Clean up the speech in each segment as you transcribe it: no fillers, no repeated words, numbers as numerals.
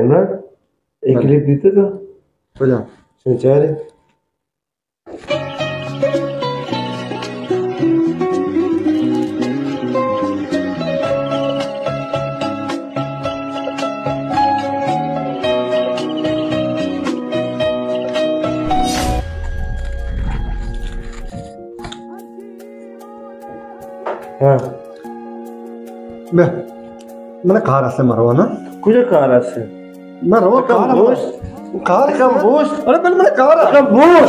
इमरान एक क्लिप देते तो हो जा सुनचा रहे हाँ मैंने कार से मरवा ना कुछ कार से मरवा कार कार कम बूस अरे पहले मैंने कार कम बूस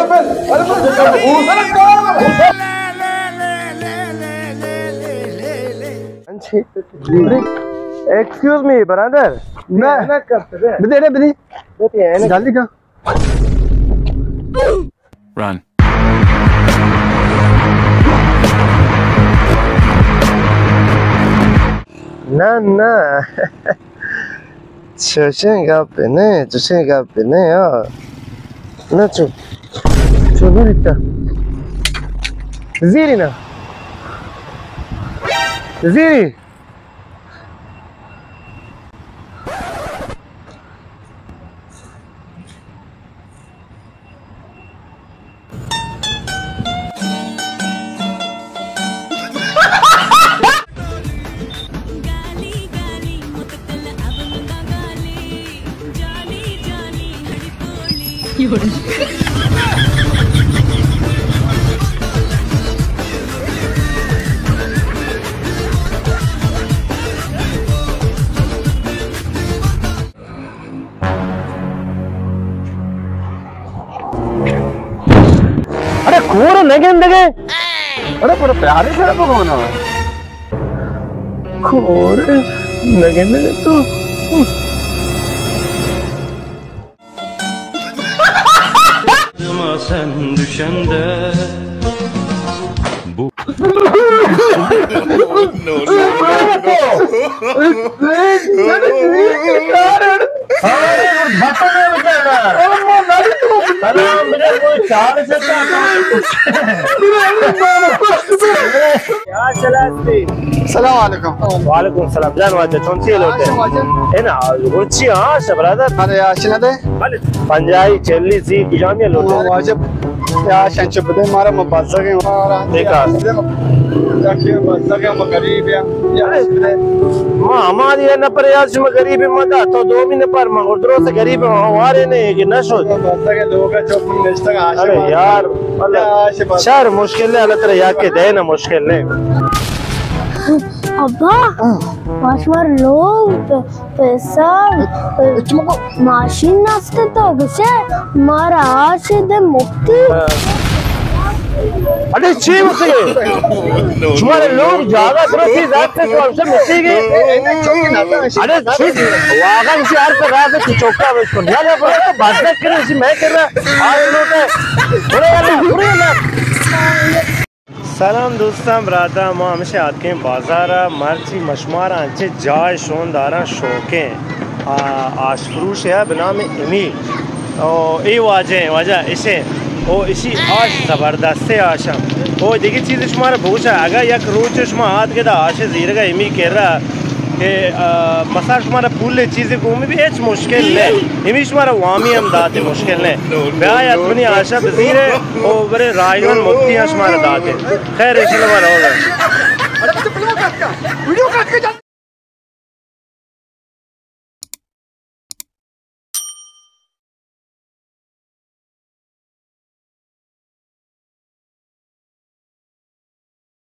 अरे एक्सक्यूज मी ब्रदर मैं करते दे दे जल्दी का Run. ना 주체가 빼네요. 나 저기다. 지리나. 지리. अरे खोर नगे अरे पूरा प्यारे से भगवाना खोर नगे तो sen düşende bu वालेकुम सलाम जान वाजे चोंची लोटे एना रुचि हां शब्रादर अरे आशिना दे पंजाई चेल्ली सी पिजामे लोटे वाजे या शंच बदे मारा मबाजा के देखा जाके मबाजा के गरीब या मां हमारी न पर यार से गरीब मत तो 2 महीने पर मगदरो से गरीब हमारे ने कि नशो मबाजा के लोग चौक नेस्टा आशा अरे यार अल्लाह शहर मुश्किल है अल्लाह तेरे याद के दे ना मुश्किल है अब्बा माशवर लोग पैसा माशीन नाचते तो गुस्से मारा आशे दे मुक्ति अरे छे मुझसे तुम्हारे लोग ज्यादा दुरुस्ती जात से हमसे मिलेंगे अरे वागा इसे यार पे रहा है चौका बस कर दिया पर तो बात कर रहे हैं मैं कर रहा आज लोग पूरे सलाम दोस्तों बरादा मां हमेशा आते हैं बाजारा मर्ची मशमारा अच्छे जाय शोनदारा शौके आश फरूश है बना में इमी और ये वजह इसे ओ इसी आश ज़बरदस्त से आशा ओ देखिए चीज़ शुमारा भूषा अगर यक रोज शुमा हाथ के दा आशे ज़ीर का इमी कह रहा कि मसा शुमारा पूले चीज़ें को भी एच मुश्किल है इमी शुमारा वामी हम दाते मुश्किल है ब्याह अपनी आशा बज़ीर है ओ बड़े रायवन मुक्तियाँ शुमारा दाते खैर इंशाल्लाह